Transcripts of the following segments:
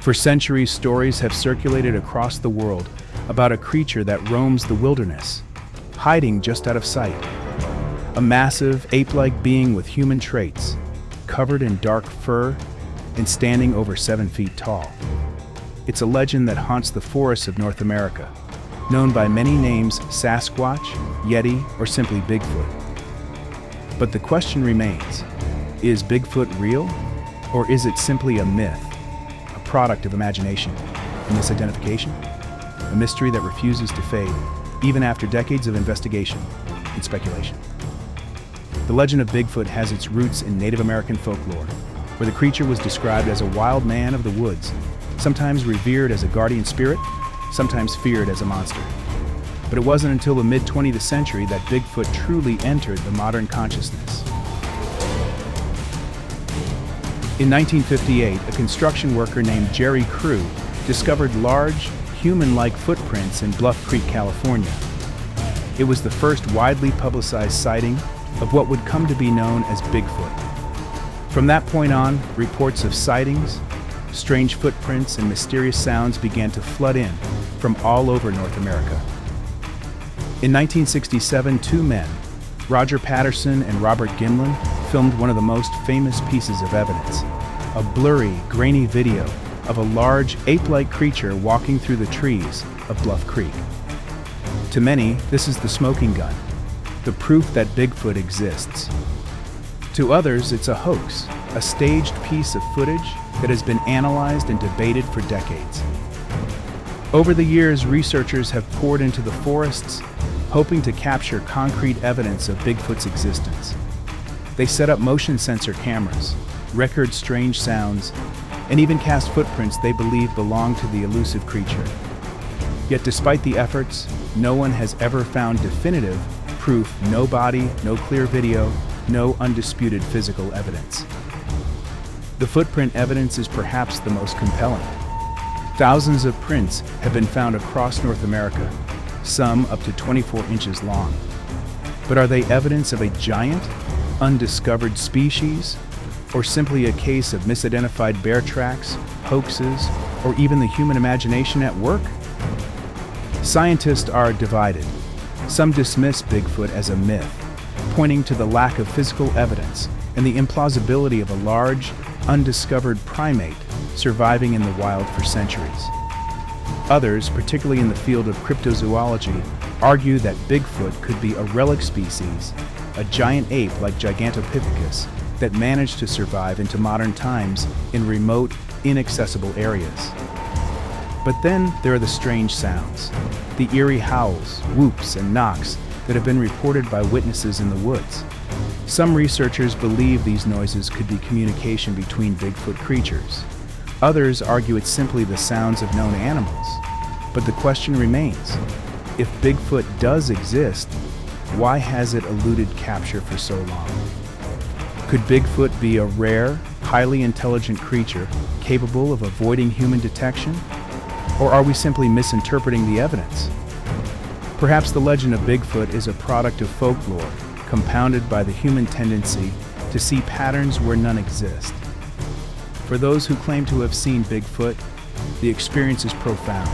For centuries, stories have circulated across the world about a creature that roams the wilderness, hiding just out of sight. A massive, ape-like being with human traits, covered in dark fur and standing over 7 feet tall. It's a legend that haunts the forests of North America, known by many names: Sasquatch, Yeti, or simply Bigfoot. But the question remains, is Bigfoot real, or is it simply a myth, a product of imagination, a misidentification, a mystery that refuses to fade, even after decades of investigation and speculation? The legend of Bigfoot has its roots in Native American folklore, where the creature was described as a wild man of the woods, sometimes revered as a guardian spirit, sometimes feared as a monster. But it wasn't until the mid-20th century that Bigfoot truly entered the modern consciousness. In 1958, a construction worker named Jerry Crew discovered large, human-like footprints in Bluff Creek, California. It was the first widely publicized sighting of what would come to be known as Bigfoot. From that point on, reports of sightings, strange footprints, and mysterious sounds began to flood in from all over North America. In 1967, two men, Roger Patterson and Robert Gimlin, filmed one of the most famous pieces of evidence, a blurry, grainy video of a large, ape-like creature walking through the trees of Bluff Creek. To many, this is the smoking gun, the proof that Bigfoot exists. To others, it's a hoax, a staged piece of footage that has been analyzed and debated for decades. Over the years, researchers have poured into the forests, hoping to capture concrete evidence of Bigfoot's existence. They set up motion sensor cameras, record strange sounds, and even cast footprints they believe belong to the elusive creature. Yet despite the efforts, no one has ever found definitive proof: no body, no clear video, no undisputed physical evidence. The footprint evidence is perhaps the most compelling. Thousands of prints have been found across North America, some up to 24 inches long. But are they evidence of a giant, undiscovered species, or simply a case of misidentified bear tracks, hoaxes, or even the human imagination at work? Scientists are divided. Some dismiss Bigfoot as a myth, pointing to the lack of physical evidence and the implausibility of a large, undiscovered primate surviving in the wild for centuries. Others, particularly in the field of cryptozoology, argue that Bigfoot could be a relic species, a giant ape like Gigantopithecus that managed to survive into modern times in remote, inaccessible areas. But then there are the strange sounds, the eerie howls, whoops, and knocks that have been reported by witnesses in the woods. Some researchers believe these noises could be communication between Bigfoot creatures. Others argue it's simply the sounds of known animals. But the question remains, if Bigfoot does exist, why has it eluded capture for so long? Could Bigfoot be a rare, highly intelligent creature capable of avoiding human detection? Or are we simply misinterpreting the evidence? Perhaps the legend of Bigfoot is a product of folklore, compounded by the human tendency to see patterns where none exist. For those who claim to have seen Bigfoot, the experience is profound.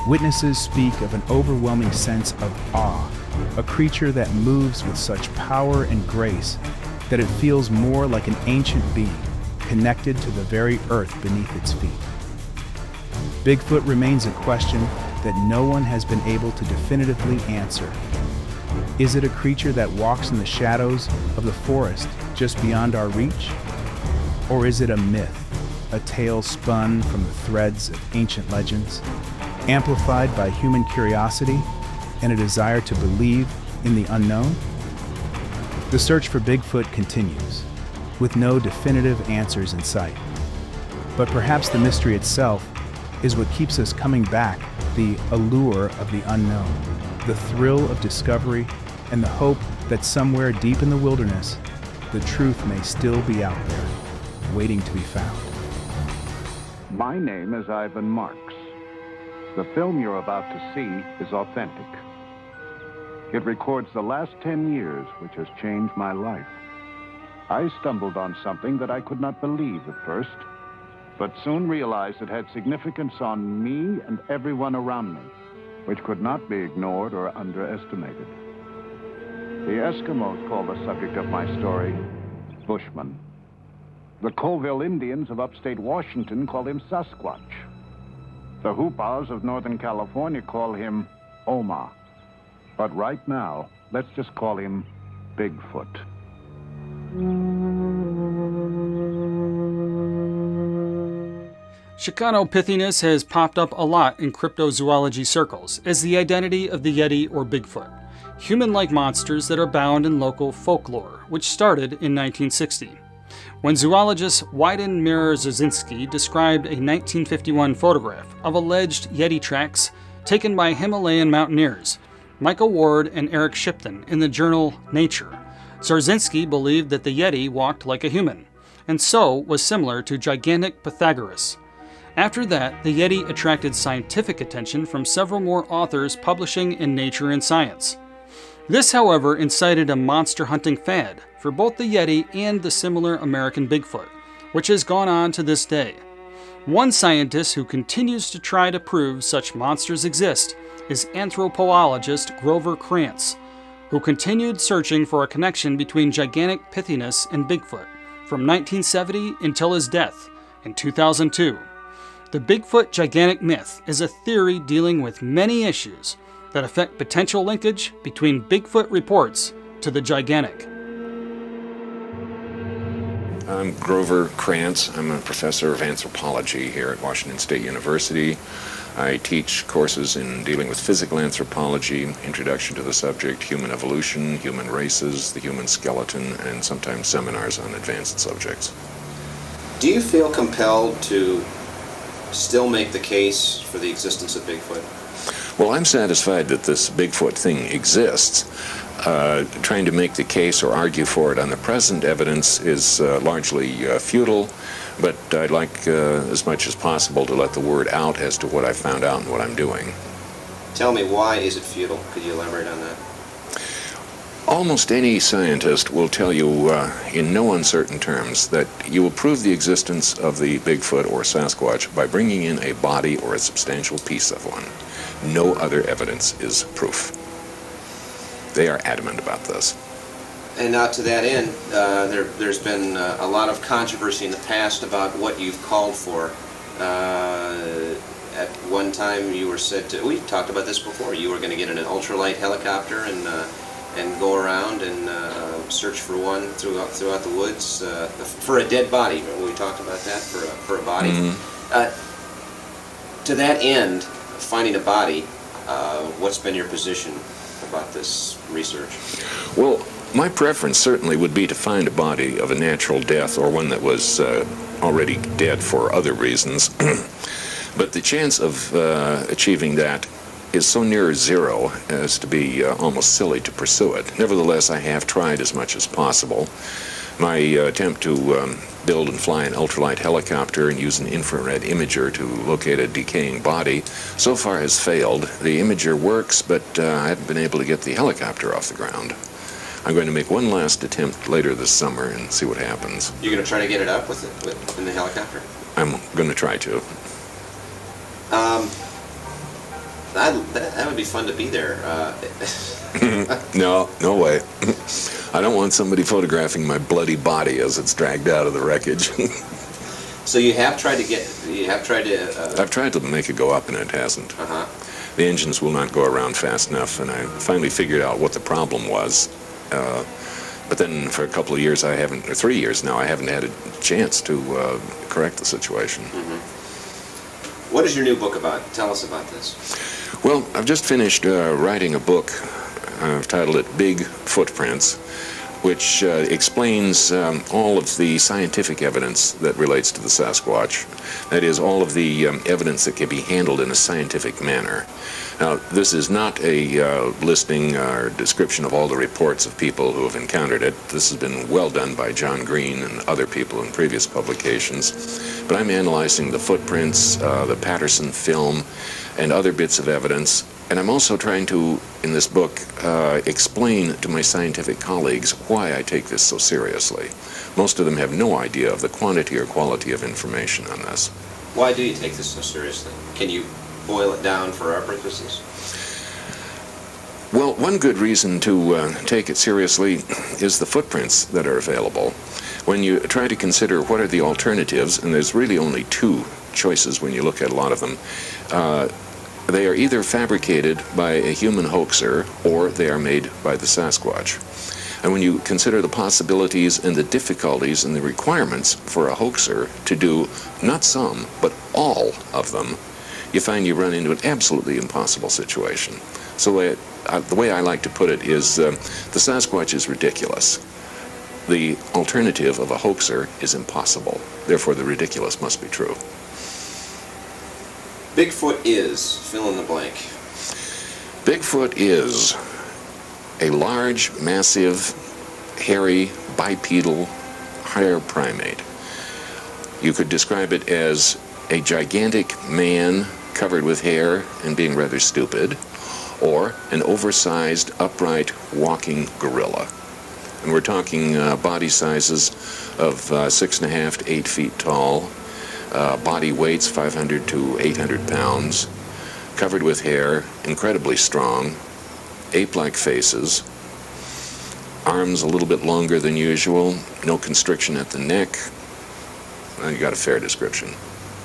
Witnesses speak of an overwhelming sense of awe, a creature that moves with such power and grace that it feels more like an ancient being, connected to the very earth beneath its feet. Bigfoot remains a question that no one has been able to definitively answer. Is it a creature that walks in the shadows of the forest just beyond our reach? Or is it a myth, a tale spun from the threads of ancient legends, amplified by human curiosity and a desire to believe in the unknown? The search for Bigfoot continues, with no definitive answers in sight. But perhaps the mystery itself is what keeps us coming back, the allure of the unknown, the thrill of discovery, and the hope that somewhere deep in the wilderness, the truth may still be out there, waiting to be found. My name is Ivan Marks. The film you're about to see is authentic. It records the last 10 years, which has changed my life. I stumbled on something that I could not believe at first. but soon realized it had significance on me and everyone around me, which could not be ignored or underestimated. The Eskimos call the subject of my story Bushman. The Colville Indians of upstate Washington call him Sasquatch. The Hoopas of Northern California call him Oma. But right now, let's just call him Bigfoot. Shekanopithecus has popped up a lot in cryptozoology circles as the identity of the Yeti or Bigfoot, human-like monsters that are bound in local folklore, which started in 1960. When zoologist Wyden Mierzyński described a 1951 photograph of alleged Yeti tracks taken by Himalayan mountaineers, Michael Ward and Eric Shipton, in the journal Nature, Zarzinski believed that the Yeti walked like a human, and so was similar to gigantic Pythagoras. After that, the Yeti attracted scientific attention from several more authors publishing in Nature and Science. This, however, incited a monster hunting fad for both the Yeti and the similar American Bigfoot, which has gone on to this day. One scientist who continues to try to prove such monsters exist is anthropologist Grover Krantz, who continued searching for a connection between gigantic Pythinus and Bigfoot from 1970 until his death in 2002. The Bigfoot gigantic myth is a theory dealing with many issues that affect potential linkage between Bigfoot reports to the gigantic. I'm Grover Krantz. I'm a professor of anthropology here at Washington State University. I teach courses in dealing with physical anthropology, introduction to the subject, human evolution, human races, the human skeleton, and sometimes seminars on advanced subjects. Do you feel compelled to still make the case for the existence of Bigfoot? Well, I'm satisfied that this Bigfoot thing exists. Trying to make the case or argue for it on the present evidence is largely futile, but I'd like as much as possible to let the word out as to what I found out and what I'm doing. Tell me, why is it futile? Could you elaborate on that? Almost any scientist will tell you in no uncertain terms that you will prove the existence of the Bigfoot or Sasquatch by bringing in a body or a substantial piece of one. No other evidence is proof. They are adamant about this. And now to that end, there's been a lot of controversy in the past about what you've called for. At one time you were said to, we talked about this before, you were going to get in an ultralight helicopter and go around and search for one throughout the woods for a dead body. We talked about that, for a body. Mm-hmm. To that end, finding a body, what's been your position about this research? Well, my preference certainly would be to find a body of a natural death or one that was already dead for other reasons. But the chance of achieving that is so near zero as to be almost silly to pursue it. Nevertheless, I have tried as much as possible. My attempt to build and fly an ultralight helicopter and use an infrared imager to locate a decaying body so far has failed. The imager works, but I haven't been able to get the helicopter off the ground. I'm going to make one last attempt later this summer and see what happens. You're going to try to get it up in the helicopter? I'm going to try to. That would be fun to be there. No way. I don't want somebody photographing my bloody body as it's dragged out of the wreckage. So you have tried to I've tried to make it go up and it hasn't. Uh-huh. The engines will not go around fast enough, and I finally figured out what the problem was. But then for a couple of years, 3 years now, I haven't had a chance to correct the situation. Mm-hmm. What is your new book about? Tell us about this. Well, I've just finished writing a book. I've titled it Big Footprints, which explains all of the scientific evidence that relates to the Sasquatch. That is, all of the evidence that can be handled in a scientific manner. Now, this is not a listing or description of all the reports of people who have encountered it. This has been well done by John Green and other people in previous publications. But I'm analyzing the footprints, the Patterson film, and other bits of evidence. And I'm also trying to, in this book, explain to my scientific colleagues why I take this so seriously. Most of them have no idea of the quantity or quality of information on this. Why do you take this so seriously? Can you boil it down for our purposes? Well, one good reason to take it seriously is the footprints that are available. When you try to consider what are the alternatives, and there's really only two choices when you look at a lot of them, they are either fabricated by a human hoaxer or they are made by the Sasquatch. And when you consider the possibilities and the difficulties and the requirements for a hoaxer to do not some, but all of them, you find you run into an absolutely impossible situation. So the way I like to put it is the Sasquatch is ridiculous. The alternative of a hoaxer is impossible. Therefore, the ridiculous must be true. Bigfoot is, fill in the blank. Bigfoot is a large, massive, hairy, bipedal, higher primate. You could describe it as a gigantic man covered with hair and being rather stupid, or an oversized, upright, walking gorilla. And we're talking body sizes of 6.5 to 8 feet tall, body weights 500 to 800 pounds, covered with hair, incredibly strong, ape-like faces, arms a little bit longer than usual, no constriction at the neck. Well, you got a fair description.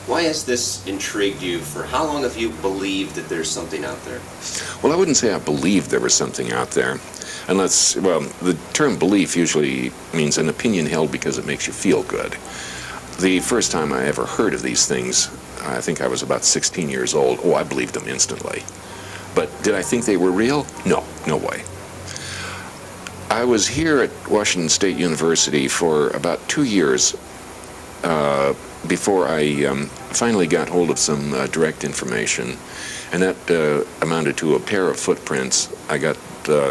Why has this intrigued you? For how long have you believed that there's something out there? Well, I wouldn't say I believed there was something out there. Unless, well, the term belief usually means an opinion held because it makes you feel good. The first time I ever heard of these things, I think I was about 16 years old. Oh, I believed them instantly. But did I think they were real? No, no way. I was here at Washington State University for about 2 years before I finally got hold of some direct information, and that amounted to a pair of footprints. I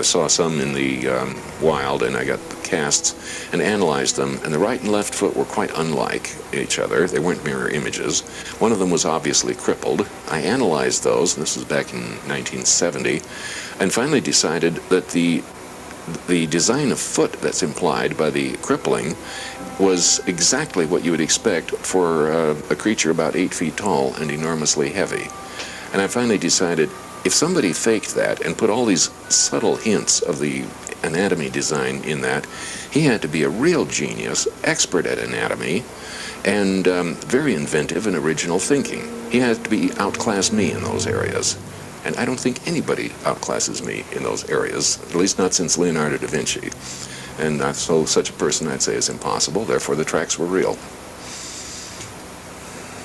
saw some in the wild, and I got the casts and analyzed them, and the right and left foot were quite unlike each other. They weren't mirror images. One of them was obviously crippled. I analyzed those, and this was back in 1970, and finally decided that the design of foot that's implied by the crippling was exactly what you would expect for a creature about 8 feet tall and enormously heavy. And I finally decided if somebody faked that and put all these subtle hints of the anatomy design in that, he had to be a real genius, expert at anatomy, and very inventive and original thinking. He had to be outclass me in those areas. And I don't think anybody outclasses me in those areas, at least not since Leonardo da Vinci. And so such a person I'd say is impossible, therefore the tracks were real.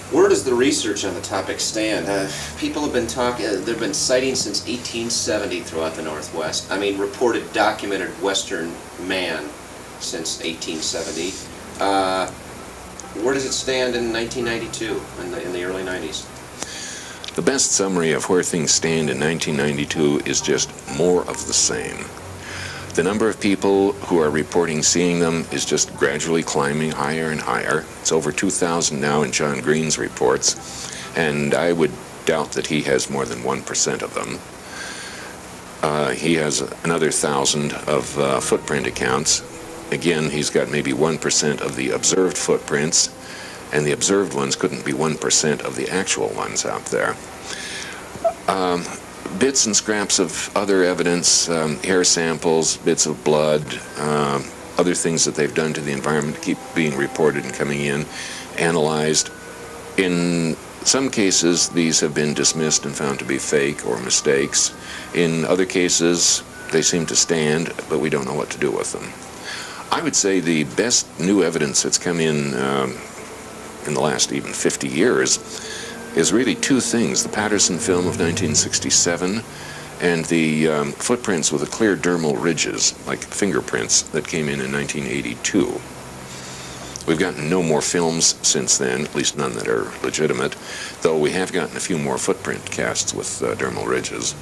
Where does the research on the topic stand? People have been talking, there have been sightings since 1870 throughout the Northwest. I mean, reported documented Western man since 1870. Where does it stand in 1992, in the early 90s? The best summary of where things stand in 1992 is just more of the same. The number of people who are reporting seeing them is just gradually climbing higher and higher. It's over 2,000 now in John Green's reports, and I would doubt that he has more than 1% of them. He has another 1,000 of footprint accounts. Again, he's got maybe 1% of the observed footprints, and the observed ones couldn't be 1% of the actual ones out there. Bits and scraps of other evidence, hair samples, bits of blood, other things that they've done to the environment keep being reported and coming in, analyzed. In some cases, these have been dismissed and found to be fake or mistakes. In other cases, they seem to stand, but we don't know what to do with them. I would say the best new evidence that's come in the last even 50 years is really two things: the Patterson film of 1967 and the footprints with the clear dermal ridges, like fingerprints, that came in 1982. We've gotten no more films since then, at least none that are legitimate, though we have gotten a few more footprint casts with dermal ridges.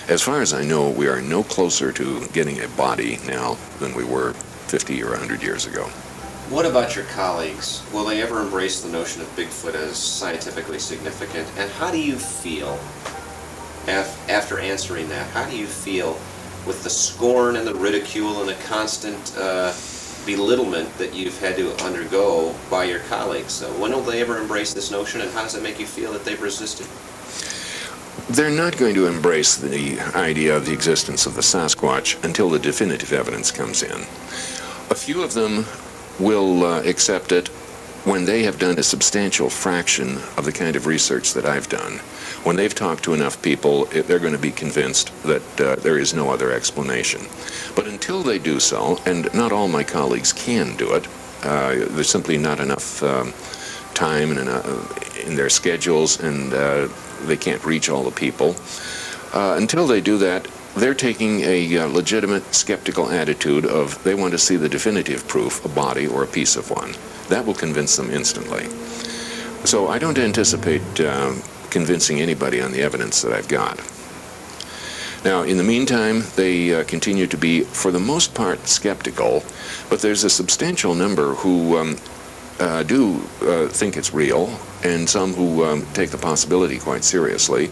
As far as I know, we are no closer to getting a body now than we were 50 or 100 years ago. What about your colleagues? Will they ever embrace the notion of Bigfoot as scientifically significant? And how do you feel, after answering that, how do you feel with the scorn and the ridicule and the constant belittlement that you've had to undergo by your colleagues? When will they ever embrace this notion, and how does it make you feel that they've resisted? They're not going to embrace the idea of the existence of the Sasquatch until the definitive evidence comes in. A few of them will accept it when they have done a substantial fraction of the kind of research that I've done. When they've talked to enough people, they're going to be convinced that there is no other explanation. But until they do so, and not all my colleagues can do it, there's simply not enough time in their schedules, and they can't reach all the people. Until they do that, they're taking a legitimate skeptical attitude of they want to see the definitive proof, a body or a piece of one. That will convince them instantly. So I don't anticipate convincing anybody on the evidence that I've got. Now, in the meantime, they continue to be, for the most part, skeptical, but there's a substantial number who do think it's real, and some who take the possibility quite seriously.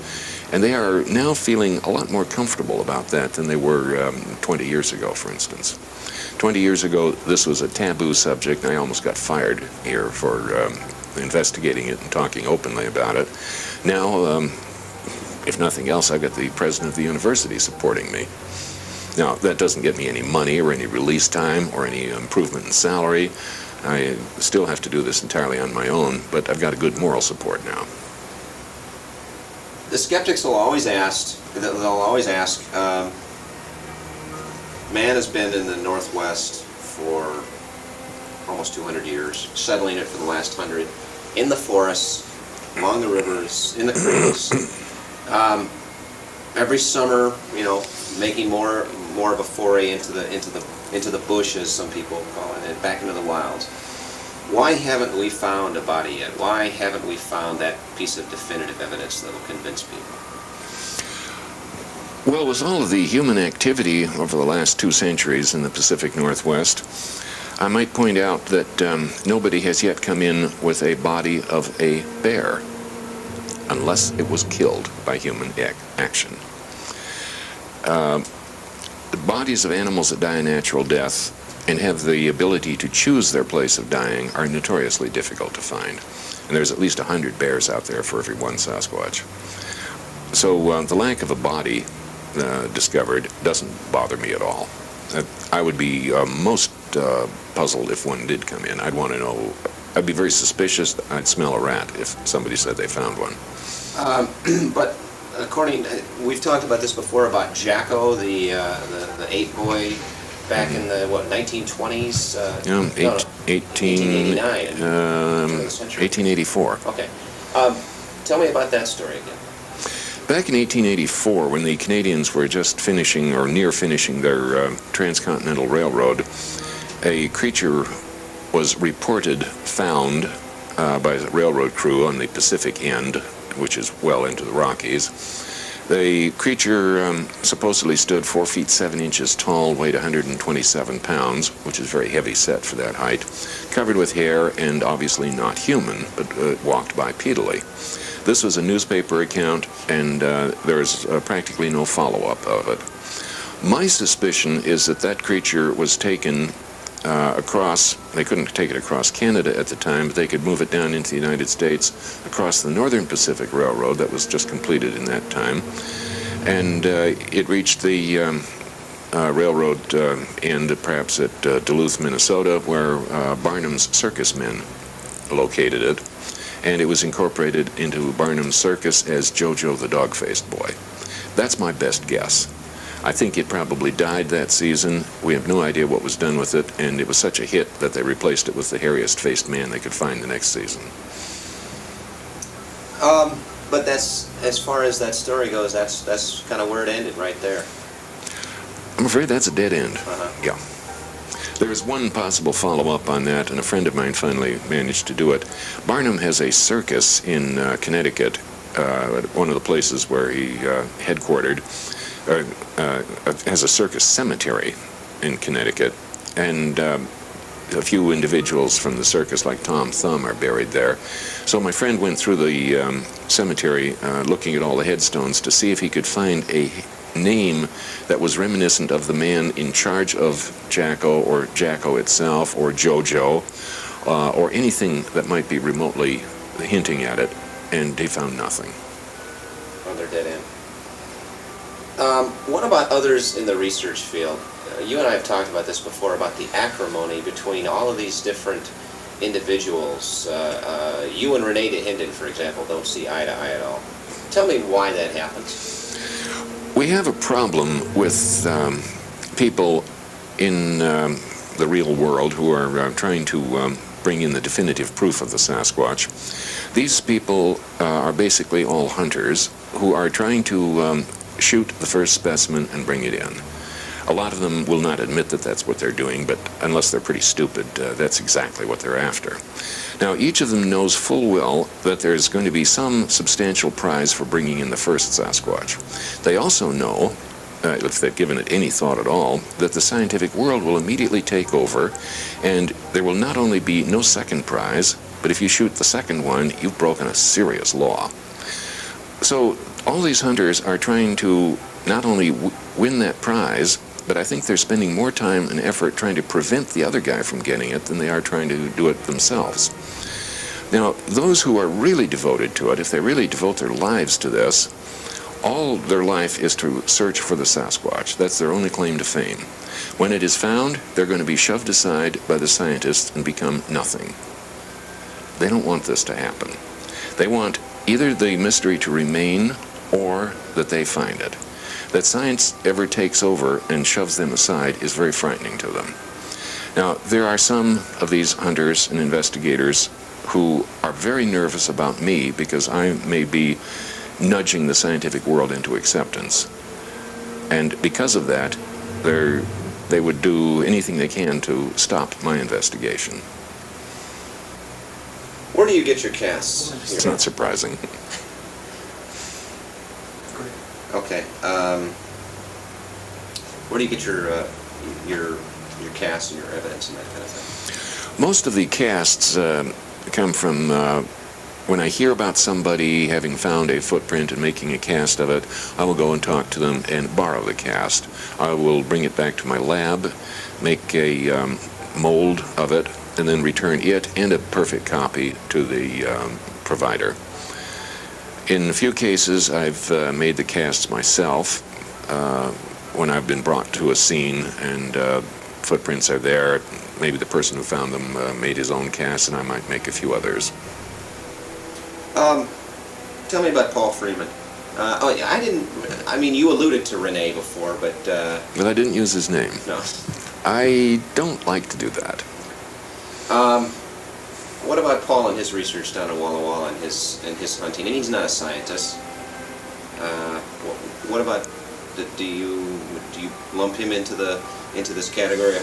And they are now feeling a lot more comfortable about that than they were 20 years ago, for instance. 20 years ago, this was a taboo subject. I almost got fired here for investigating it and talking openly about it. Now, if nothing else, I've got the president of the university supporting me. Now, that doesn't get me any money or any release time or any improvement in salary. I still have to do this entirely on my own, but I've got a good moral support now. The skeptics will always ask, man has been in the Northwest for almost 200 years, settling it for the last 100, in the forests, along the rivers, in the creeks. Every summer, making more of a foray into the bush, as some people call it, and back into the wilds. Why haven't we found a body yet? Why haven't we found that piece of definitive evidence that will convince people? Well, with all of the human activity over the last 2 centuries in the Pacific Northwest, I might point out that nobody has yet come in with a body of a bear, unless it was killed by human action. The bodies of animals that die a natural death and have the ability to choose their place of dying are notoriously difficult to find. And there's at least 100 bears out there for every one Sasquatch. So the lack of a body discovered doesn't bother me at all. I would be most puzzled if one did come in. I'd want to know. I'd be very suspicious. I'd smell a rat if somebody said they found one. But we've talked about this before about Jacko, the ape boy, back in the 1920s. 1889. 1884. Okay. Tell me about that story again. Back in 1884, when the Canadians were just finishing or near finishing their transcontinental railroad, a creature was reported found by the railroad crew on the Pacific end, which is well into the Rockies. The creature supposedly stood 4 feet 7 inches tall, weighed 127 pounds, which is very heavy set for that height, covered with hair and obviously not human, but walked bipedally. This was a newspaper account, and there was practically no follow-up of it. My suspicion is that that creature was taken across, they couldn't take it across Canada at the time, but they could move it down into the United States across the Northern Pacific Railroad that was just completed in that time. And it reached the railroad end, perhaps at Duluth, Minnesota, where Barnum's circus men located it. And it was incorporated into Barnum's circus as Jojo the Dog-Faced Boy. That's my best guess. I think it probably died that season. We have no idea what was done with it, and it was such a hit that they replaced it with the hairiest-faced man they could find the next season. But that's, as far as that story goes, that's kind of where it ended, right there. I'm afraid that's a dead end. Uh-huh. Yeah. There is one possible follow-up on that, and a friend of mine finally managed to do it. Barnum has a circus in Connecticut, one of the places where he headquartered, has a circus cemetery in Connecticut, and a few individuals from the circus like Tom Thumb are buried there. So my friend went through the cemetery looking at all the headstones to see if he could find a name that was reminiscent of the man in charge of Jacko or Jacko itself or Jojo or anything that might be remotely hinting at it, and he found nothing. Oh, they're dead end. What about others in the research field? You and I have talked about this before, about the acrimony between all of these different individuals. You and Renee DeHinden, for example, don't see eye to eye at all. Tell me why that happens. We have a problem with people in the real world who are trying to bring in the definitive proof of the Sasquatch. These people are basically all hunters who are trying to shoot the first specimen and bring it in. A lot of them will not admit that that's what they're doing, but unless they're pretty stupid, that's exactly what they're after. Now, each of them knows full well that there's going to be some substantial prize for bringing in the first Sasquatch. They also know, if they've given it any thought at all, that the scientific world will immediately take over, and there will not only be no second prize, but if you shoot the second one, you've broken a serious law. So all these hunters are trying to not only win that prize, but I think they're spending more time and effort trying to prevent the other guy from getting it than they are trying to do it themselves. Now, those who are really devoted to it, if they really devote their lives to this, all their life is to search for the Sasquatch. That's their only claim to fame. When it is found, they're going to be shoved aside by the scientists and become nothing. They don't want this to happen. They want either the mystery to remain or that they find it. That science ever takes over and shoves them aside is very frightening to them. Now, there are some of these hunters and investigators who are very nervous about me because I may be nudging the scientific world into acceptance. And because of that, they would do anything they can to stop my investigation. Where do you get your casts? It's not surprising. Okay. Where do you get your casts and your evidence and that kind of thing? Most of the casts come from when I hear about somebody having found a footprint and making a cast of it. I will go and talk to them and borrow the cast. I will bring it back to my lab, make a mold of it, and then return it and a perfect copy to the provider. In a few cases, I've made the casts myself when I've been brought to a scene and footprints are there. Maybe the person who found them made his own cast, and I might make a few others. Tell me about Paul Freeman. I mean, you alluded to Renee before, but I didn't use his name. No. I don't like to do that. What about Paul and his research down in Walla Walla and his hunting? And he's not a scientist. What about? Do you lump him into this category?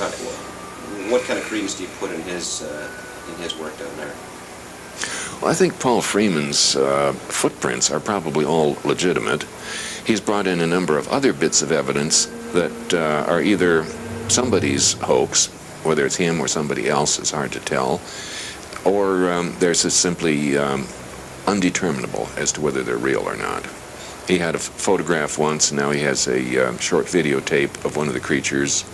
What kind of credence do you put in his work down there? Well, I think Paul Freeman's footprints are probably all legitimate. He's brought in a number of other bits of evidence that are either somebody's hoax, whether it's him or somebody else, it's hard to tell, or they're just simply undeterminable as to whether they're real or not. He had a photograph once, and now he has a short videotape of one of the creatures.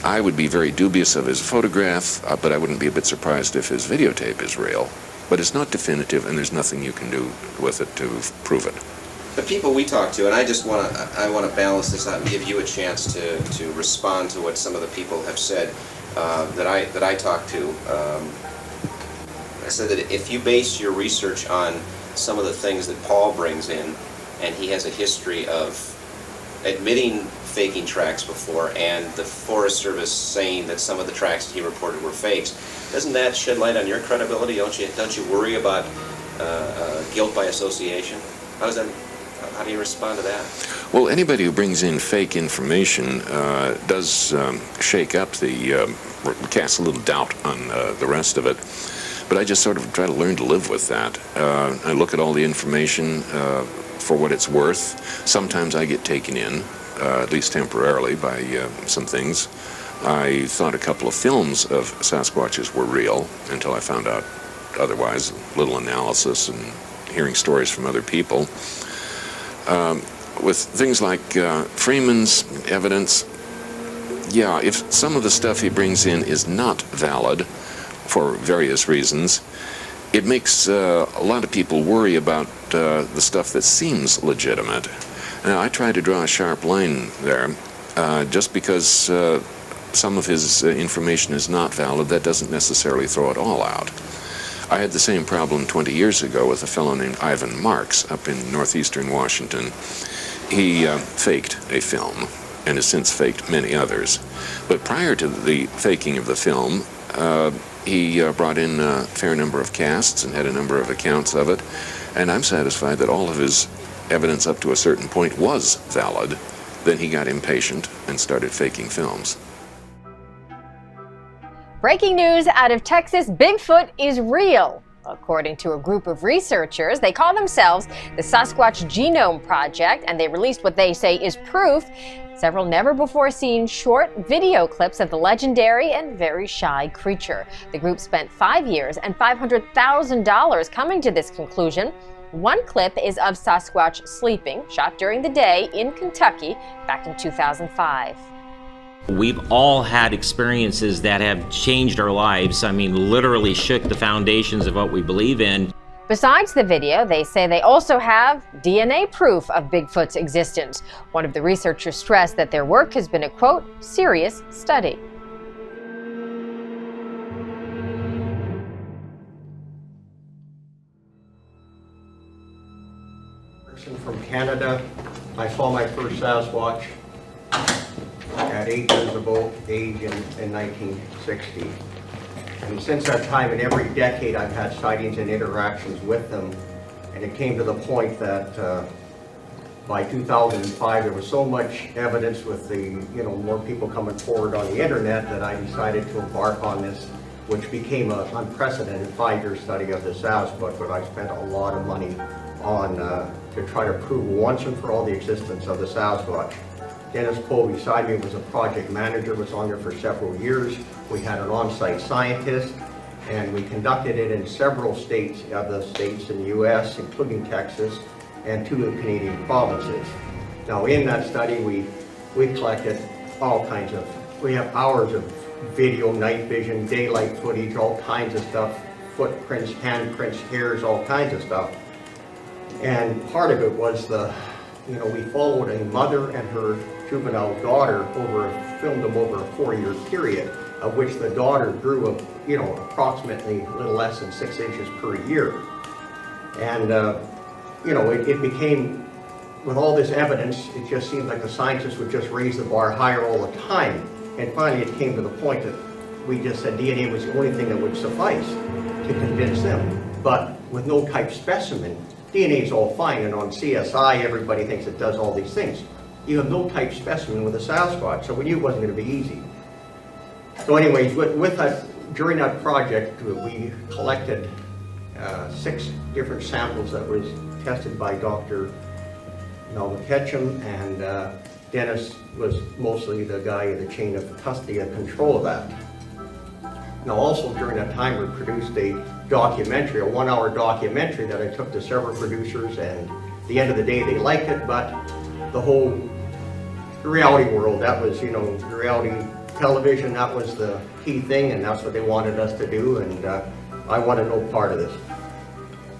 I would be very dubious of his photograph, but I wouldn't be a bit surprised if his videotape is real. But it's not definitive, and there's nothing you can do with it to prove it. The people we talk to, and I want to balance this out and give you a chance to respond to what some of the people have said that I talked to. I said that if you base your research on some of the things that Paul brings in, and he has a history of admitting faking tracks before, and the Forest Service saying that some of the tracks that he reported were fakes, doesn't that shed light on your credibility? Don't you worry about guilt by association? How do you respond to that? Well, anybody who brings in fake information does shake up casts a little doubt on the rest of it. But I just sort of try to learn to live with that. I look at all the information for what it's worth. Sometimes I get taken in, at least temporarily, by some things. I thought a couple of films of Sasquatches were real until I found out otherwise, a little analysis and hearing stories from other people. With things like Freeman's evidence, yeah, if some of the stuff he brings in is not valid for various reasons, it makes a lot of people worry about the stuff that seems legitimate. Now, I try to draw a sharp line there. Just because some of his information is not valid, that doesn't necessarily throw it all out. I had the same problem 20 years ago with a fellow named Ivan Marks up in northeastern Washington. He faked a film and has since faked many others. But prior to the faking of the film, he brought in a fair number of casts and had a number of accounts of it, and I'm satisfied that all of his evidence up to a certain point was valid. Then he got impatient and started faking films. Breaking news out of Texas, Bigfoot is real. According to a group of researchers, they call themselves the Sasquatch Genome Project, and they released what they say is proof. Several never-before-seen short video clips of the legendary and very shy creature. The group spent 5 years and $500,000 coming to this conclusion. One clip is of Sasquatch sleeping, shot during the day in Kentucky back in 2005. We've all had experiences that have changed our lives. I mean, literally shook the foundations of what we believe in. Besides the video, they say they also have DNA proof of Bigfoot's existence. One of the researchers stressed that their work has been a, quote, serious study. From Canada, I saw my first Sasquatch at 8 years of age in 1960. And since that time, in every decade, I've had sightings and interactions with them. And it came to the point that by 2005, there was so much evidence with the, more people coming forward on the internet that I decided to embark on this, which became an unprecedented 5-year study of the Sasquatch, but I spent a lot of money on to try to prove once and for all the existence of the Sasquatch. Dennis Poe beside me was a project manager, was on there for several years. We had an on-site scientist, and we conducted it in several states of the states in the U.S., including Texas, and 2 Canadian provinces. Now in that study, we collected all kinds of, we have hours of video, night vision, daylight footage, all kinds of stuff, footprints, handprints, hairs, all kinds of stuff. And part of it was we followed a mother and her juvenile daughter filmed them over a 4-year period, of which the daughter grew approximately a little less than 6 inches per year. And, it became, with all this evidence, it just seemed like the scientists would just raise the bar higher all the time. And finally it came to the point that we just said DNA was the only thing that would suffice to convince them. But with no type specimen, DNA is all fine, and on CSI everybody thinks it does all these things. You have no type specimen with a Sasquatch, so we knew it wasn't going to be easy. So anyways, with that, during that project, we collected 6 different samples that was tested by Dr. Melvin Ketchum, and Dennis was mostly the guy in the chain of custody and control of that. Now also during that time we produced a documentary, a 1-hour documentary that I took to several producers, and at the end of the day they liked it, but the whole reality world, that was, the reality television, that was the key thing, and that's what they wanted us to do, and I wanted no part of this.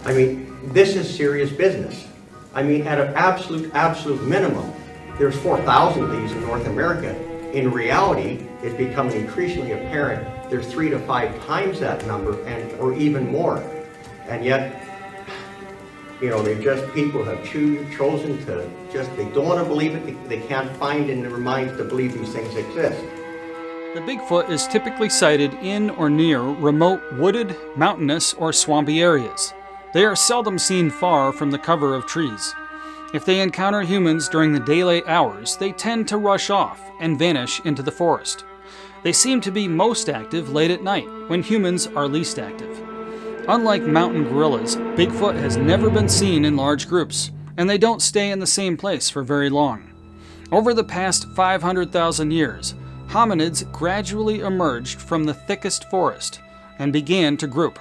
I mean, this is serious business. I mean, at an absolute minimum, there's 4,000 of these in North America. In reality, it's becoming increasingly apparent there's 3 to 5 times that number, or even more. And yet, people have chosen to they don't want to believe it. They can't find in their minds to believe these things exist. The Bigfoot is typically sighted in or near remote wooded, mountainous, or swampy areas. They are seldom seen far from the cover of trees. If they encounter humans during the daylight hours, they tend to rush off and vanish into the forest. They seem to be most active late at night, when humans are least active. Unlike mountain gorillas, Bigfoot has never been seen in large groups, and they don't stay in the same place for very long. Over the past 500,000 years, hominids gradually emerged from the thickest forest and began to group.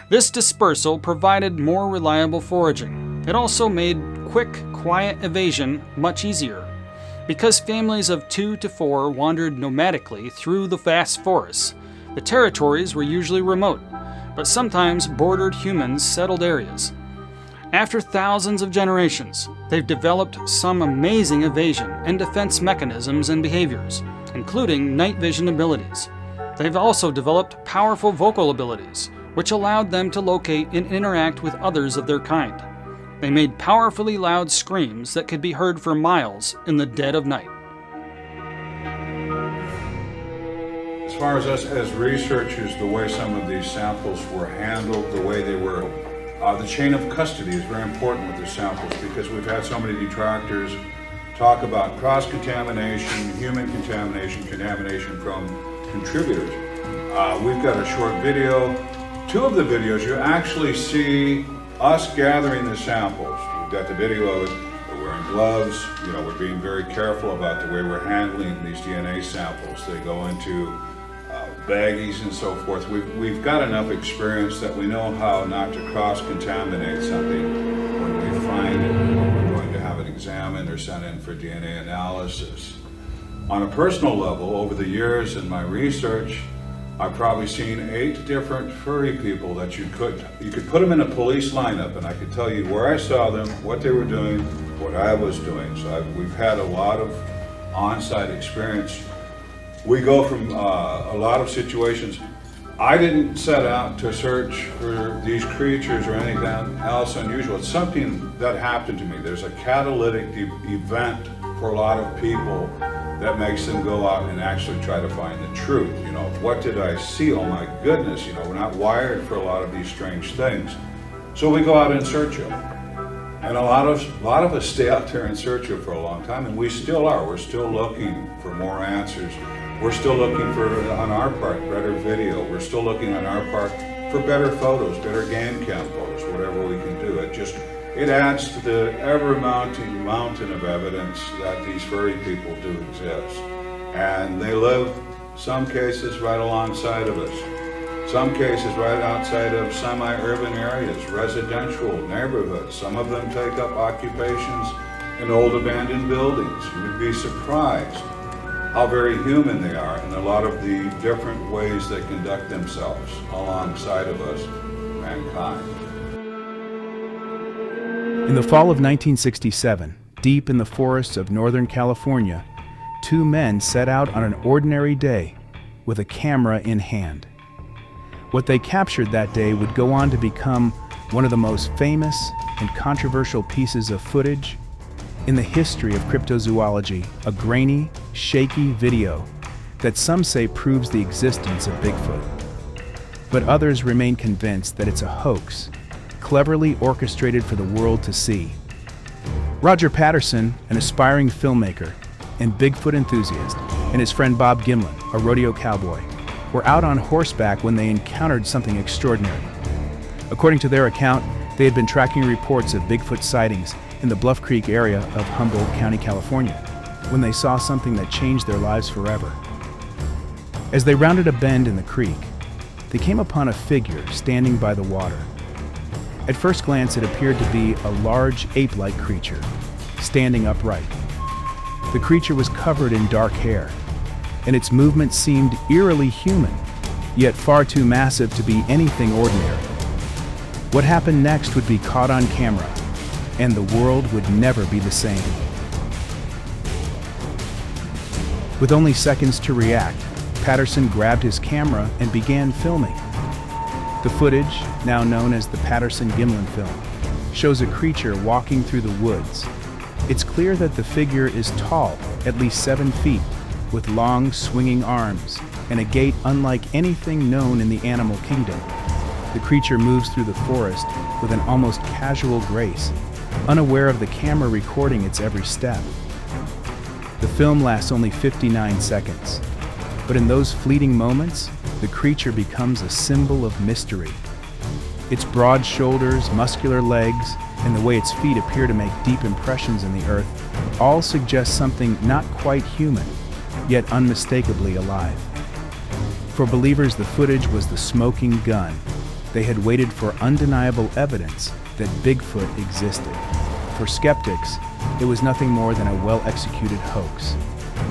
This dispersal provided more reliable foraging. It also made quick, quiet evasion much easier. Because families of 2 to 4 wandered nomadically through the vast forests, the territories were usually remote, but sometimes bordered humans' settled areas. After thousands of generations, they've developed some amazing evasion and defense mechanisms and behaviors, including night vision abilities. They've also developed powerful vocal abilities, which allowed them to locate and interact with others of their kind. They made powerfully loud screams that could be heard for miles in the dead of night. As far as us as researchers, the way some of these samples were handled, the way they were, the chain of custody is very important with the samples because we've had so many detractors talk about cross-contamination, human contamination from contributors. We've got a short video. 2 of the videos, you actually see us gathering the samples. We've got the video of it. We're wearing gloves. We're being very careful about the way we're handling these DNA samples. They go into baggies and so forth. We've got enough experience that we know how not to cross-contaminate something when we find it, when we're going to have it examined or sent in for DNA analysis. On a personal level, over the years in my research, I've probably seen 8 different furry people that you could put them in a police lineup and I could tell you where I saw them, what they were doing, what I was doing. So we've had a lot of on-site experience. We go from a lot of situations. I didn't set out to search for these creatures or anything else unusual. It's something that happened to me. There's a catalytic event for a lot of people that makes them go out and actually try to find the truth. What did I see? Oh my goodness, we're not wired for a lot of these strange things. So we go out and search them. And a lot of us stay out there and search it for a long time, and we still are. We're still looking for more answers. We're still looking for, on our part, better video. We're still looking on our part for better photos, better game cam photos, whatever we can do. It adds to the ever-mounting mountain of evidence that these furry people do exist. And they live, some cases, right alongside of us. Some cases right outside of semi-urban areas, residential neighborhoods. Some of them take up occupations in old abandoned buildings. You would be surprised how very human they are in a lot of the different ways they conduct themselves alongside of us, mankind. In the fall of 1967, deep in the forests of Northern California, 2 men set out on an ordinary day with a camera in hand. What they captured that day would go on to become one of the most famous and controversial pieces of footage in the history of cryptozoology, a grainy, shaky video that some say proves the existence of Bigfoot. But others remain convinced that it's a hoax, cleverly orchestrated for the world to see. Roger Patterson, an aspiring filmmaker and Bigfoot enthusiast, and his friend Bob Gimlin, a rodeo cowboy, were out on horseback when they encountered something extraordinary. According to their account, they had been tracking reports of Bigfoot sightings in the Bluff Creek area of Humboldt County, California, when they saw something that changed their lives forever. As they rounded a bend in the creek, they came upon a figure standing by the water. At first glance, it appeared to be a large ape-like creature, standing upright. The creature was covered in dark hair, and its movements seemed eerily human, yet far too massive to be anything ordinary. What happened next would be caught on camera, and the world would never be the same. With only seconds to react, Patterson grabbed his camera and began filming. The footage, now known as the Patterson-Gimlin film, shows a creature walking through the woods. It's clear that the figure is tall, at least 7 feet, with long, swinging arms and a gait unlike anything known in the animal kingdom. The creature moves through the forest with an almost casual grace, unaware of the camera recording its every step. The film lasts only 59 seconds, but in those fleeting moments, the creature becomes a symbol of mystery. Its broad shoulders, muscular legs, and the way its feet appear to make deep impressions in the earth all suggest something not quite human. yet unmistakably alive. For believers, the footage was the smoking gun. They had waited for undeniable evidence that Bigfoot existed. For skeptics, it was nothing more than a well-executed hoax,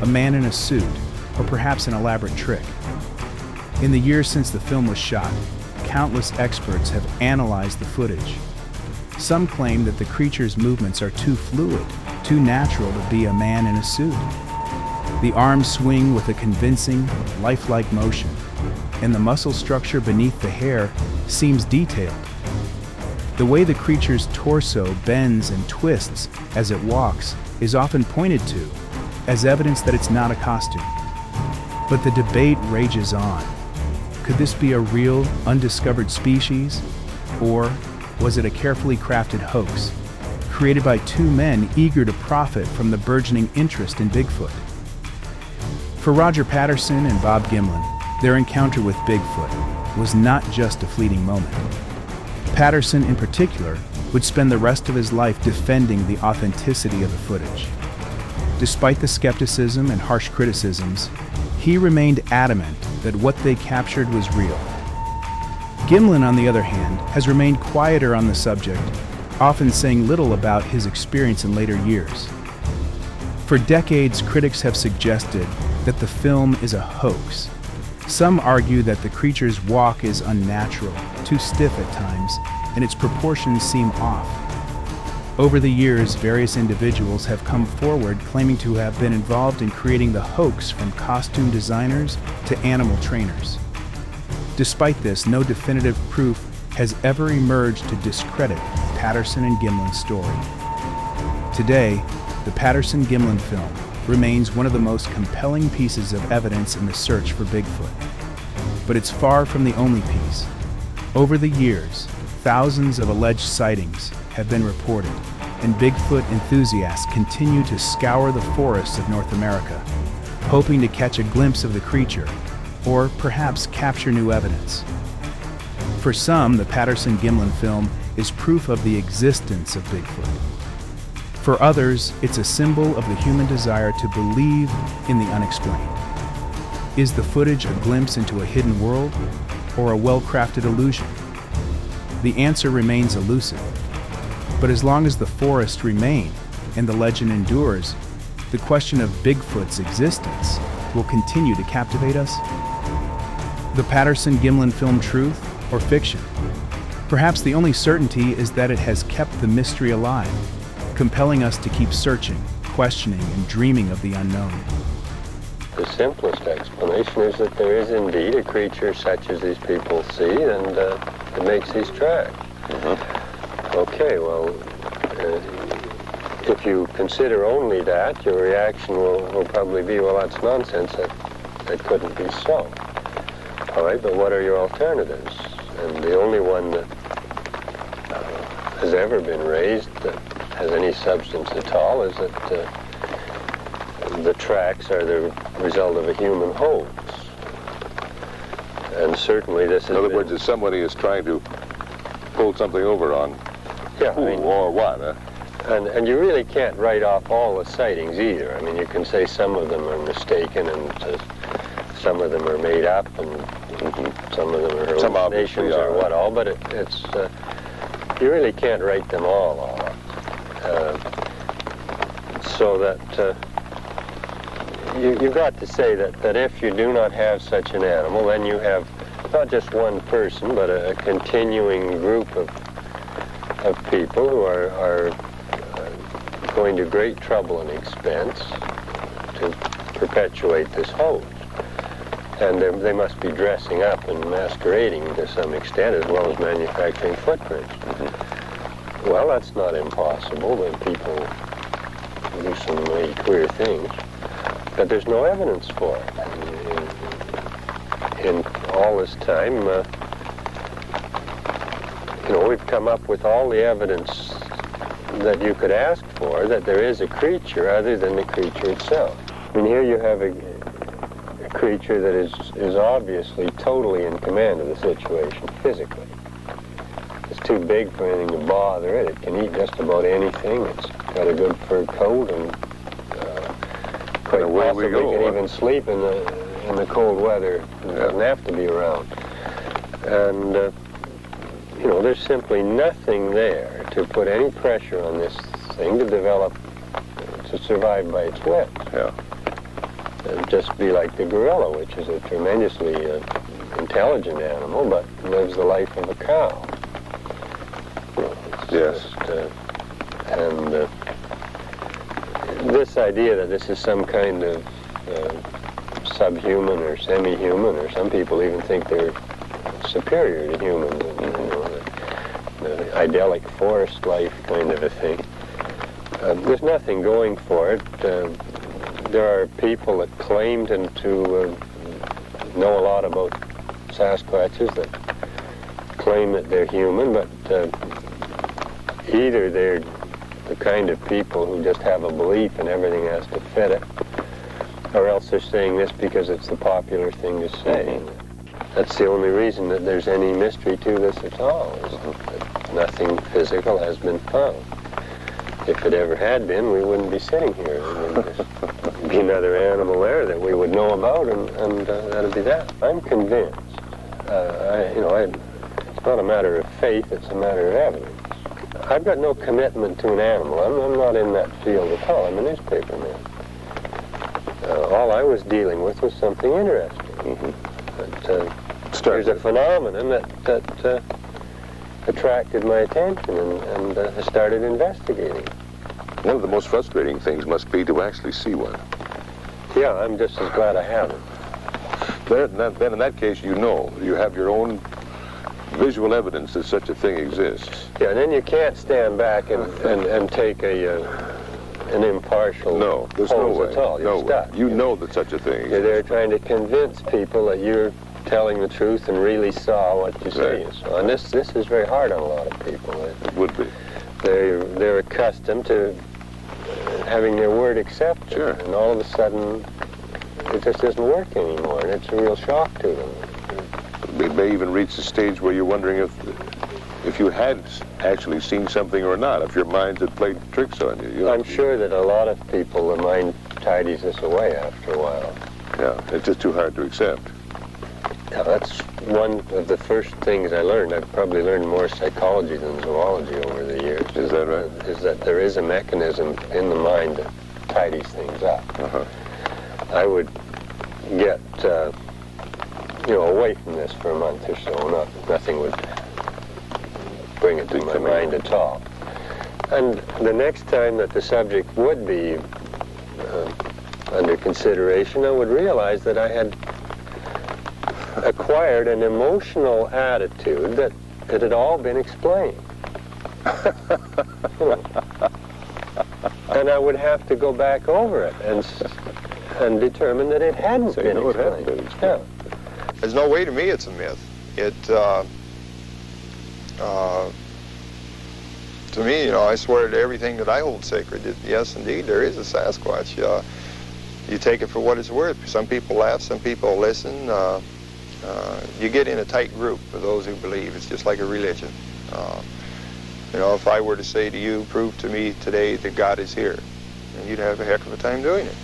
a man in a suit, or perhaps an elaborate trick. In the years since the film was shot, countless experts have analyzed the footage. Some claim that the creature's movements are too fluid, too natural to be a man in a suit. The arms swing with a convincing, lifelike motion, and the muscle structure beneath the hair seems detailed. The way the creature's torso bends and twists as it walks is often pointed to as evidence that it's not a costume. But the debate rages on. Could this be a real, undiscovered species? Or was it a carefully crafted hoax, created by two men eager to profit from the burgeoning interest in Bigfoot? For Roger Patterson and Bob Gimlin, their encounter with Bigfoot was not just a fleeting moment. Patterson, in particular, would spend the rest of his life defending the authenticity of the footage. Despite the skepticism and harsh criticisms, he remained adamant that what they captured was real. Gimlin, on the other hand, has remained quieter on the subject, often saying little about his experience in later years. For decades, critics have suggested that the film is a hoax. Some argue that the creature's walk is unnatural, too stiff at times, and its proportions seem off. Over the years, various individuals have come forward claiming to have been involved in creating the hoax, from costume designers to animal trainers. Despite this, no definitive proof has ever emerged to discredit Patterson and Gimlin's story. Today, the Patterson-Gimlin film remains one of the most compelling pieces of evidence in the search for Bigfoot. But it's far from the only piece. Over the years, thousands of alleged sightings have been reported, and Bigfoot enthusiasts continue to scour the forests of North America, hoping to catch a glimpse of the creature, or perhaps capture new evidence. For some, the Patterson-Gimlin film is proof of the existence of Bigfoot. For others, it's a symbol of the human desire to believe in the unexplained. Is the footage a glimpse into a hidden world, or a well-crafted illusion? The answer remains elusive. But as long as the forests remain and the legend endures, the question of Bigfoot's existence will continue to captivate us. The Patterson-Gimlin film, truth or fiction? Perhaps the only certainty is that it has kept the mystery alive, compelling us to keep searching, questioning, and dreaming of the unknown. The simplest explanation is that there is indeed a creature such as these people see, and it makes these tracks. Okay, well, if you consider only that, your reaction will probably be, well, that's nonsense, that couldn't be so. All right, but what are your alternatives? And the only one that has ever been raised that has any substance at all is that the tracks are the result of a human hoax. And certainly this is... In other words, if somebody is trying to pull something over on yeah, I mean, or what, huh? And you really can't write off all the sightings either. I mean, you can say some of them are mistaken and some of them are made up and some of them are hallucinations or what all, but it's you really can't write them all off. So that you've got to say that if you do not have such an animal, then you have not just one person, but a continuing group of people who are going to great trouble and expense to perpetuate this hoax. And they must be dressing up and masquerading to some extent, as well as manufacturing footprints. Well, that's not impossible, when people do some really queer things. But there's no evidence for it. In all this time, we've come up with all the evidence that you could ask for, that there is a creature other than the creature itself. I mean, here you have a creature that is obviously totally in command of the situation physically. It's too big for anything to bother it. It can eat just about anything. It's got a good fur coat and quite away we possibly go. can even sleep in the cold weather. It doesn't have to be around. And, you know, there's simply nothing there to put any pressure on this thing to develop, to survive by its wits. Yeah. And just be like the gorilla, which is a tremendously intelligent animal, but lives the life of a cow. You know, Yes. And this idea that this is some kind of subhuman or semi-human, or some people even think they're superior to humans, you know, the idyllic forest life kind of a thing. There's nothing going for it. There are people that claim to know a lot about Sasquatches, that claim that they're human, but either they're the kind of people who just have a belief and everything has to fit it, or else they're saying this because it's the popular thing to say. That's the only reason that there's any mystery to this at all, is that nothing physical has been found. If it ever had been, we wouldn't be sitting here. There would be another animal there that we would know about, and that'd be that. I'm convinced. It's not a matter of faith, it's a matter of evidence. I've got no commitment to an animal. I'm not in that field at all. I'm a newspaper man. All I was dealing with was something interesting. There's a phenomenon that attracted my attention, and I started investigating. One of the most frustrating things must be to actually see one. Yeah, I'm just as glad I haven't. Then in that case, you know, you have your own visual evidence that such a thing exists. Yeah, and then you can't stand back and take an impartial there's no way. at all. You're stuck. You know that such a thing exists. You're there trying to convince people that you're telling the truth and really saw what you say. Right. So, and this is very hard on a lot of people. It would be. They're accustomed to having their word accepted, Sure. and all of a sudden it just doesn't work anymore, and it's a real shock to them. It may even reach a stage where you're wondering if you had actually seen something or not, if your mind had played tricks on you. I'm sure that a lot of people, the mind tidies this away after a while. Yeah, it's just too hard to accept. Yeah, that's one of the first things I learned. I've probably learned more psychology than zoology over the years. Is that right? Is that there is a mechanism in the mind that tidies things up. I would get, away from this for a month or so. Nothing would bring it to my mind at all. And the next time that the subject would be under consideration, I would realize that I had acquired an emotional attitude that it had all been explained. And I would have to go back over it and determine that it hadn't been explained. Yeah. There's no way to me it's a myth. To me, I swear to everything that I hold sacred that yes, indeed, there is a Sasquatch. You take it for what it's worth. Some people laugh, some people listen. You get in a tight group of those who believe. It's just like a religion. If I were to say to you, prove to me today that God is here, and you'd have a heck of a time doing it,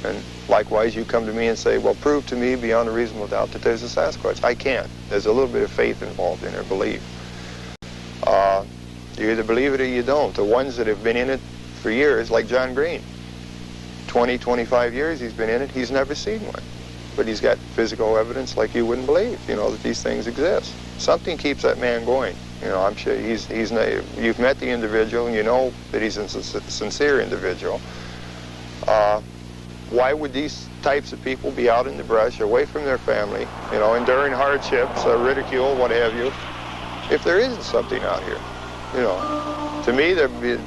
And likewise, you come to me and say, well, prove to me beyond a reasonable doubt that there's a Sasquatch. I can't. There's a little bit of faith involved in it, belief. You either believe it or you don't. The ones that have been in it for years, like John Green, 20, 25 years he's been in it, he's never seen one. But he's got physical evidence like you wouldn't believe, that these things exist. Something keeps that man going. I'm sure you've met the individual and you know that he's a sincere individual. Why would these types of people be out in the brush, away from their family, enduring hardships, ridicule, what have you, if there isn't something out here? To me,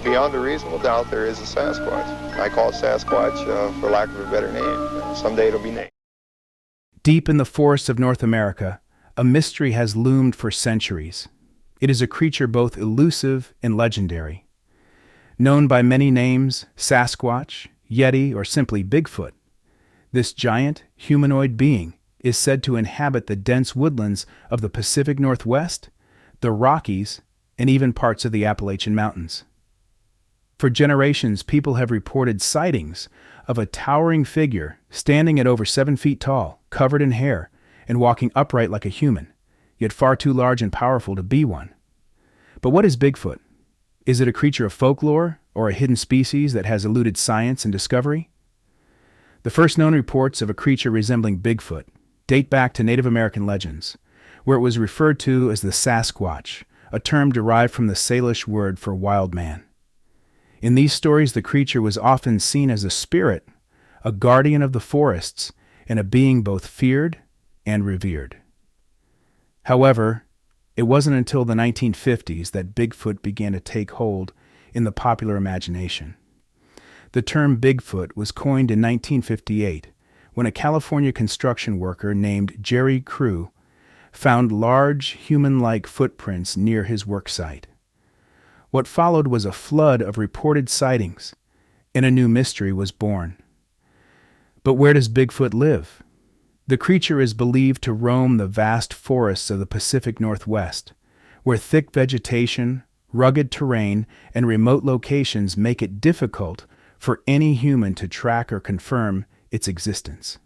beyond a reasonable doubt, there is a Sasquatch. I call it Sasquatch for lack of a better name. Someday it'll be named. Deep in the forests of North America, a mystery has loomed for centuries. It is a creature both elusive and legendary. Known by many names, Sasquatch, Yeti, or simply Bigfoot, this giant, humanoid being is said to inhabit the dense woodlands of the Pacific Northwest, the Rockies, and even parts of the Appalachian Mountains. For generations, people have reported sightings of a towering figure standing at over 7 feet tall, covered in hair, and walking upright like a human, yet far too large and powerful to be one. But what is Bigfoot? Is it a creature of folklore or a hidden species that has eluded science and discovery? The first known reports of a creature resembling Bigfoot date back to Native American legends, where it was referred to as the Sasquatch, a term derived from the Salish word for wild man. In these stories, the creature was often seen as a spirit, a guardian of the forests, and a being both feared and revered. However, it wasn't until the 1950s that Bigfoot began to take hold in the popular imagination. The term Bigfoot was coined in 1958 when a California construction worker named Jerry Crew found large human-like footprints near his work site. What followed was a flood of reported sightings, and a new mystery was born. But where does Bigfoot live? The creature is believed to roam the vast forests of the Pacific Northwest, where thick vegetation, rugged terrain, and remote locations make it difficult for any human to track or confirm its existence.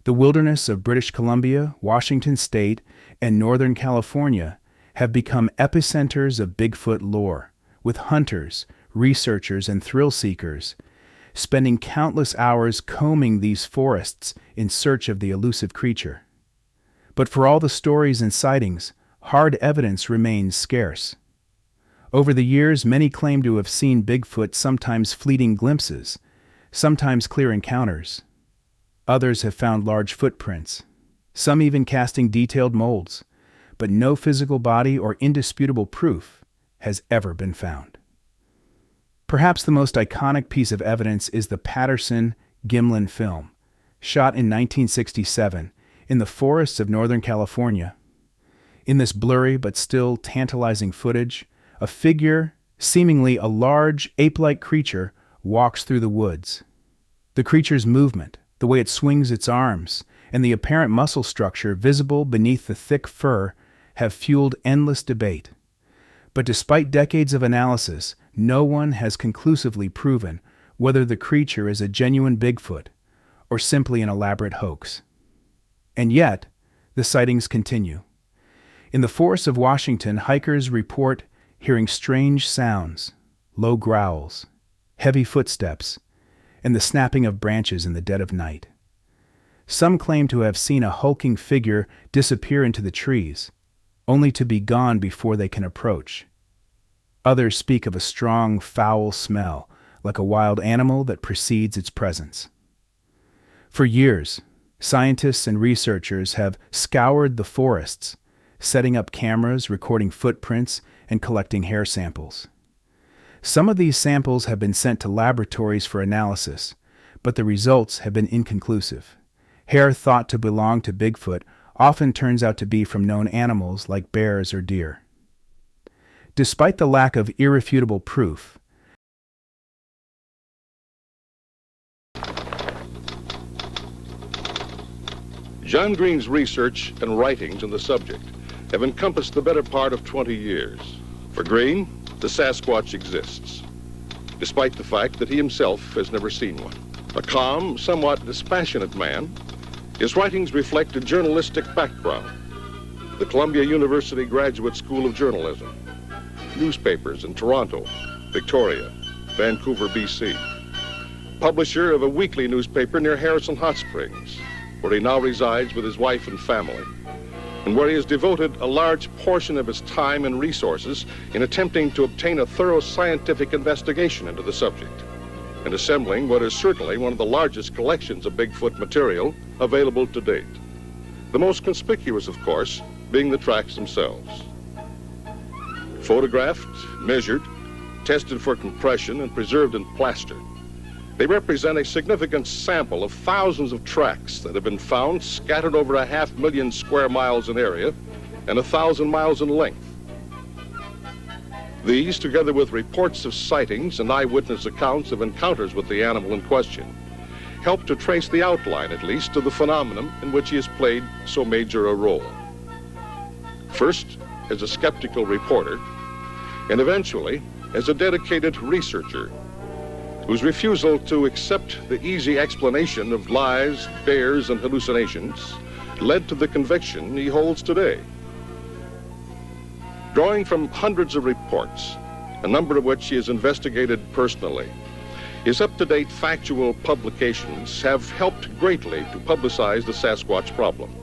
The wilderness of British Columbia, Washington State, and Northern California have become epicenters of Bigfoot lore, with hunters, researchers, and thrill-seekers spending countless hours combing these forests in search of the elusive creature. But for all the stories and sightings, hard evidence remains scarce. Over the years, many claim to have seen Bigfoot, sometimes fleeting glimpses, sometimes clear encounters. Others have found large footprints, some even casting detailed molds, but no physical body or indisputable proof has ever been found. Perhaps the most iconic piece of evidence is the Patterson-Gimlin film, shot in 1967 in the forests of Northern California. In this blurry but still tantalizing footage, a figure, seemingly a large ape-like creature, walks through the woods. The creature's movement, the way it swings its arms, and the apparent muscle structure visible beneath the thick fur have fueled endless debate. But despite decades of analysis, no one has conclusively proven whether the creature is a genuine Bigfoot or simply an elaborate hoax. And yet, the sightings continue. In the forests of Washington, hikers report hearing strange sounds, low growls, heavy footsteps, and the snapping of branches in the dead of night. Some claim to have seen a hulking figure disappear into the trees, only to be gone before they can approach. Others speak of a strong, foul smell, like a wild animal that precedes its presence. For years, scientists and researchers have scoured the forests, setting up cameras, recording footprints, and collecting hair samples. Some of these samples have been sent to laboratories for analysis, but the results have been inconclusive. Hair thought to belong to Bigfoot often turns out to be from known animals like bears or deer. Despite the lack of irrefutable proof, John Green's research and writings on the subject have encompassed the better part of 20 years. For Green, the Sasquatch exists, despite the fact that he himself has never seen one. A calm, somewhat dispassionate man, his writings reflect a journalistic background. The Columbia University Graduate School of Journalism, newspapers in Toronto, Victoria, Vancouver, BC, publisher of a weekly newspaper near Harrison Hot Springs, where he now resides with his wife and family, and where he has devoted a large portion of his time and resources in attempting to obtain a thorough scientific investigation into the subject, and assembling what is certainly one of the largest collections of Bigfoot material available to date. The most conspicuous, of course, being the tracks themselves. Photographed, measured, tested for compression, and preserved in plaster, they represent a significant sample of thousands of tracks that have been found scattered over 500,000 square miles in area and 1,000 miles in length. These, together with reports of sightings and eyewitness accounts of encounters with the animal in question, help to trace the outline, at least, of the phenomenon in which he has played so major a role. First, as a skeptical reporter, and eventually as a dedicated researcher whose refusal to accept the easy explanation of lies, bears, and hallucinations led to the conviction he holds today. Drawing from hundreds of reports, a number of which he has investigated personally, his up-to-date factual publications have helped greatly to publicize the Sasquatch problem.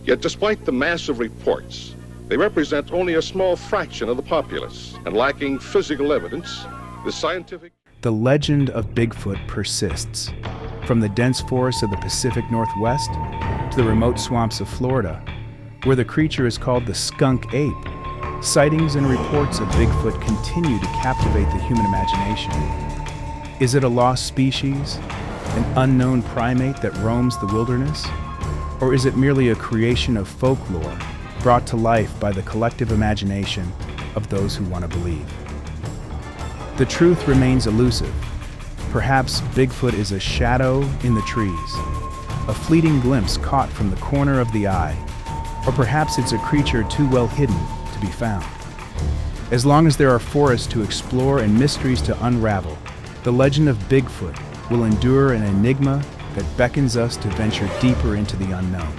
Yet despite the massive reports, they represent only a small fraction of the populace, and lacking physical evidence, the scientific... The legend of Bigfoot persists. From the dense forests of the Pacific Northwest to the remote swamps of Florida, where the creature is called the skunk ape, sightings and reports of Bigfoot continue to captivate the human imagination. Is it a lost species, an unknown primate that roams the wilderness? Or is it merely a creation of folklore brought to life by the collective imagination of those who want to believe? The truth remains elusive. Perhaps Bigfoot is a shadow in the trees, a fleeting glimpse caught from the corner of the eye, or perhaps it's a creature too well hidden to be found. As long as there are forests to explore and mysteries to unravel, the legend of Bigfoot will endure an enigma that beckons us to venture deeper into the unknown.